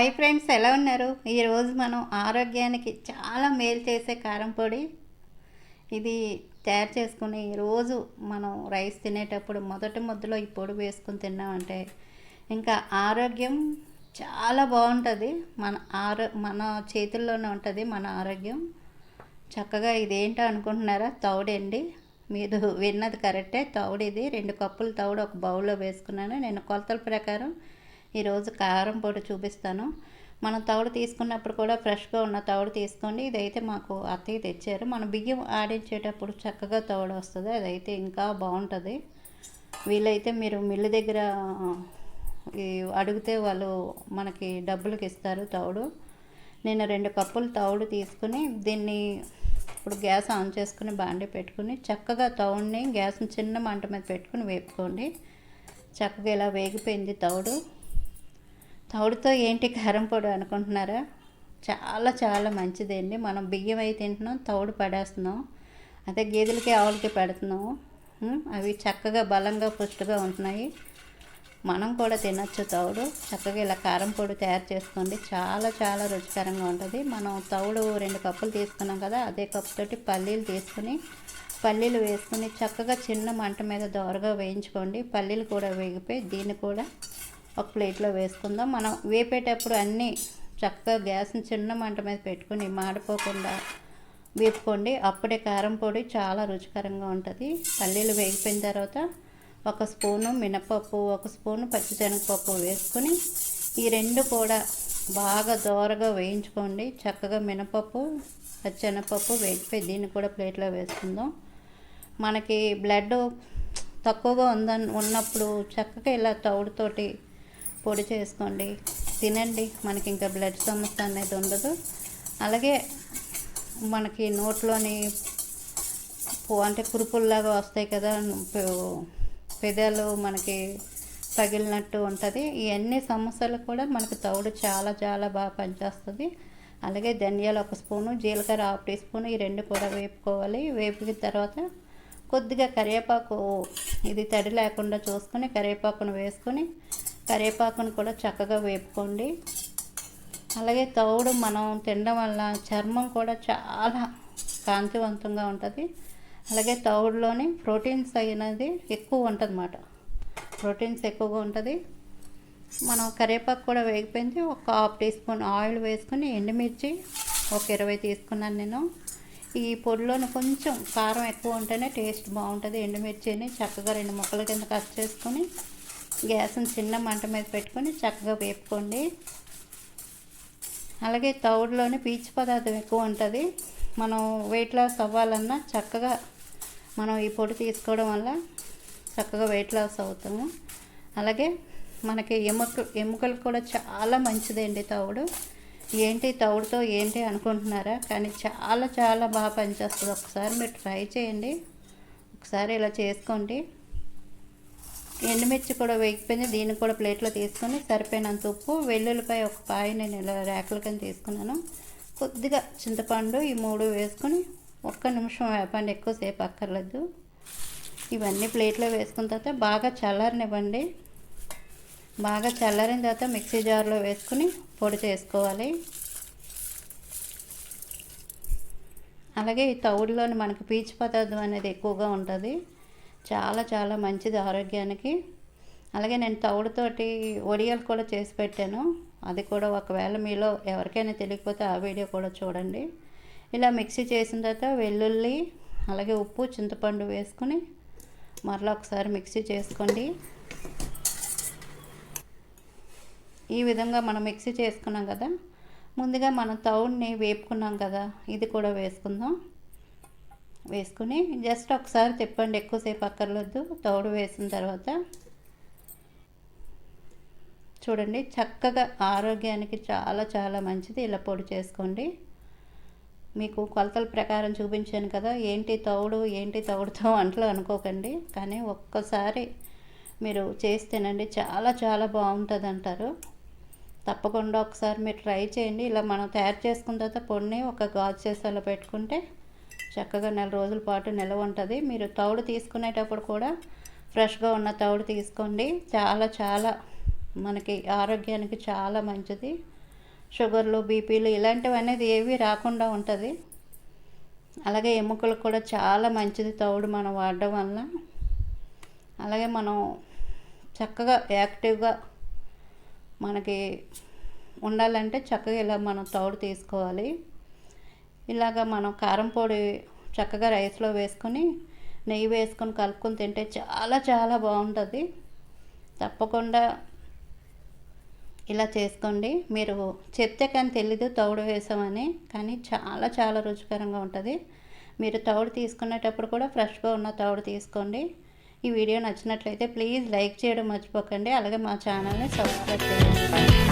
Hi friends, ఎలా ఉన్నారు? ఈరోజు మనం ఆరోగ్యానికి చాలా మేలు చేసే కారం పొడి ఇది తయారు చేసుకుని రోజు మనం రైస్ తినేటప్పుడు మొదటి ముద్దలో ఈ పొడి వేసుకుని తిన్నామంటే ఇంకా ఆరోగ్యం చాలా బాగుంటుంది. మన చేతుల్లోనే ఉంటుంది మన ఆరోగ్యం. చక్కగా ఇదేంటో అనుకుంటున్నారా? తౌడండి. మీరు విన్నది కరెక్టే. తౌడు ఇది 2 కప్పులు తౌడు ఒక బౌల్లో వేసుకున్నాను. నేను కొలతల ప్రకారం ఈరోజు కారం పొడి చూపిస్తాను. మనం తౌడు తీసుకున్నప్పుడు కూడా ఫ్రెష్గా ఉన్న తౌడు తీసుకోండి. ఇదైతే మాకు అత్తయ్య తెచ్చారు. మనం బియ్యం ఆడించేటప్పుడు చక్కగా తౌడు వస్తుంది. అదైతే ఇంకా బాగుంటుంది. వీలైతే మీరు మిల్లు దగ్గర అడిగితే వాళ్ళు మనకి డబ్బులకి ఇస్తారు తౌడు. నేను 2 కప్పులు తౌడు తీసుకుని దీన్ని ఇప్పుడు గ్యాస్ ఆన్ చేసుకుని బాండి పెట్టుకుని చక్కగా తౌడుని గ్యాస్ని చిన్న మంట మీద పెట్టుకుని వేపుకోండి. చక్కగా ఇలా వేగిపోయింది తౌడు. తౌడుతో ఏంటి కారం పొడి అనుకుంటున్నారా? చాలా చాలా మంచిదండి. మనం బియ్యం అయితే తింటున్నాం, తౌడు పడేస్తున్నాం. అదే గేదెలకి ఆవులకి పెడుతున్నాము. అవి చక్కగా బలంగా పుష్టిగా ఉంటున్నాయి. మనం కూడా తినచ్చు తౌడు. చక్కగా ఇలా కారం పొడి తయారు చేసుకోండి. చాలా చాలా రుచికరంగా ఉంటుంది. మనం తౌడు 2 కప్పులు తీసుకున్నాం కదా, అదే కప్పుతోటి పల్లీలు వేసుకుని చక్కగా చిన్న మంట మీద దోరగా వేయించుకోండి. పల్లీలు కూడా వేగిపోయి దీన్ని కూడా ఒక ప్లేట్లో వేసుకుందాం. మనం వేపేటప్పుడు అన్నీ చక్కగా గ్యాస్ని చిన్న మంట మీద పెట్టుకుని మాడిపోకుండా వేపుకోండి. అప్పుడే కారం పొడి చాలా రుచికరంగా ఉంటుంది. పల్లీలు వేగిపోయిన తర్వాత 1 స్పూను మినపప్పు, 1 స్పూను పచ్చిశనగపప్పు వేసుకొని ఈ 2 కూడా బాగా దోరగా వేయించుకోండి. చక్కగా మినపప్పు, పచ్చిశనగపప్పు వేగిపోయి దీన్ని కూడా ప్లేట్లో వేసుకుందాం. మనకి బ్లడ్ తక్కువగా ఉన్నప్పుడు చక్కగా ఇలా తౌడుతోటి పొడి చేసుకోండి, తినండి. మనకి ఇంకా బ్లడ్ సమస్య అనేది ఉండదు. అలాగే మనకి నోట్లోని అంటే కురుపుల్లాగా వస్తాయి కదా, పెదాలు మనకి పగిలినట్టు ఉంటుంది. ఇవన్నీ సమస్యలు కూడా మనకి తౌడు చాలా చాలా బాగా పనిచేస్తుంది. అలాగే ధనియాలు 1 స్పూను, జీలకర్ర 1/2 టీ స్పూను, ఈ 2 కూడా వేపుకోవాలి. వేపిన తర్వాత కొద్దిగా కరివేపాకు, ఇది తడి లేకుండా చూసుకొని కరివేపాకును వేసుకొని కరివేపాకును కూడా చక్కగా వేపుకోండి. అలాగే తౌడు మనం తినడం వల్ల చర్మం కూడా చాలా కాంతివంతంగా ఉంటుంది. అలాగే తౌడులోని ప్రోటీన్స్ అనేది ఎక్కువ ఉంటుంది అన్నమాట. ప్రోటీన్స్ ఎక్కువగా ఉంటుంది. మనం కరివేపాకు కూడా వేగిపోయింది. 1/2 టీ స్పూన్ ఆయిల్ వేసుకొని ఎండుమిర్చి 20 తీసుకున్నాను నేను. ఈ పొడిలోని కొంచెం కారం ఎక్కువ ఉంటేనే టేస్ట్ బాగుంటుంది. ఎండుమిర్చిని చక్కగా 2 ముక్కల కింద కట్ చేసుకొని గ్యాస్ని చిన్న మంట మీద పెట్టుకొని చక్కగా వేపుకోండి. అలాగే తౌడులోని పీచు పదార్థం ఎక్కువ ఉంటుంది. మనం వెయిట్ లాస్ అవ్వాలన్నా చక్కగా మనం ఈ పొడి తీసుకోవడం వల్ల చక్కగా వెయిట్ లాస్ అవుతాము. అలాగే మనకి ఎముకలు కూడా చాలా మంచిదండి తౌడు. ఏంటి తౌడుతో ఏంటి అనుకుంటున్నారా? కానీ చాలా చాలా బాగా పనిచేస్తుంది. ఒకసారి మీరు ట్రై చేయండి. ఒకసారి ఇలా చేసుకోండి. ఎండుమిర్చి కూడా వేగిపోయింది. దీన్ని కూడా ప్లేట్లో తీసుకొని సరిపోయినంత ఉప్పు, వెల్లుల్లిపాయ 1 పాయ నేను ఇలా రేకుల కింద తీసుకున్నాను. కొద్దిగా చింతపండు, ఈ 3 వేసుకొని 1 నిమిషం వేపండి, ఎక్కువసేపు అక్కర్లేదు. ఇవన్నీ ప్లేట్లో వేసుకున్న తర్వాత బాగా చల్లారనివ్వండి. బాగా చల్లారిన తర్వాత మిక్సీ జార్లో వేసుకుని పొడి చేసుకోవాలి. అలాగే ఈ తౌడులోని మనకి పీచు పదార్థం అనేది ఎక్కువగా ఉంటుంది. చాలా చాలా మంచిది ఆరోగ్యానికి. అలాగే నేను తౌడుతోటి వడియాలు కూడా చేసి పెట్టాను. అది కూడా ఒకవేళ మీలో ఎవరికైనా తెలియకపోతే ఆ వీడియో కూడా చూడండి. ఇలా మిక్సీ చేసిన తర్వాత వెల్లుల్లి, అలాగే ఉప్పు, చింతపండు వేసుకుని మరలా ఒకసారి మిక్సీ చేసుకోండి. ఈ విధంగా మనం మిక్సీ చేసుకున్నాం కదా, ముందుగా మనం తౌడుని వేపుకున్నాం కదా, ఇది కూడా వేసుకుందాం. వేసుకుని జస్ట్ ఒకసారి తిప్పండి, ఎక్కువసేపు అక్కర్లేదు. తౌడు వేసిన తర్వాత చూడండి, చక్కగా ఆరోగ్యానికి చాలా చాలా మంచిది. ఇలా పొడి చేసుకోండి. మీకు కొలతల ప్రకారం చూపించాను కదా. ఏంటి తౌడుతో అంట్లో అనుకోకండి, కానీ ఒక్కసారి మీరు చేసి తినండి, చాలా చాలా బాగుంటుంది అంటారు. తప్పకుండా ఒకసారి మీరు ట్రై చేయండి. ఇలా మనం తయారు చేసుకున్న తర్వాత పొడిని ఒక గాజు సీసాలో పెట్టుకుంటే చక్కగా 4 రోజుల పాటు నిల్వ ఉంటుంది. మీరు తౌడు తీసుకునేటప్పుడు కూడా ఫ్రెష్గా ఉన్న తౌడు తీసుకోండి. చాలా చాలా మనకి ఆరోగ్యానికి చాలా మంచిది. షుగర్లు, బీపీలు ఇలాంటివి అనేది ఏవి రాకుండా ఉంటుంది. అలాగే ఎముకలకు కూడా చాలా మంచిది తౌడు మనం వాడడం వల్ల. అలాగే మనం చక్కగా యాక్టివ్గా మనకి ఉండాలంటే చక్కగా ఇలా మనం తౌడు తీసుకోవాలి. ఇలాగ మనం కారం పొడి చక్కగా రైస్లో వేసుకొని నెయ్యి వేసుకొని కలుపుకొని తింటే చాలా చాలా బాగుంటుంది. తప్పకుండా ఇలా చేసుకోండి. మీరు చెప్తే కానీ తెలీదు తౌడు వేసామని, కానీ చాలా చాలా రుచికరంగా ఉంటుంది. మీరు తౌడు తీసుకునేటప్పుడు కూడా ఫ్రెష్గా ఉన్న తౌడు తీసుకోండి. ఈ వీడియో నచ్చినట్లయితే ప్లీజ్ లైక్ చేయడం మర్చిపోకండి. అలాగే మా ఛానల్ని సబ్స్క్రైబ్ చేయండి.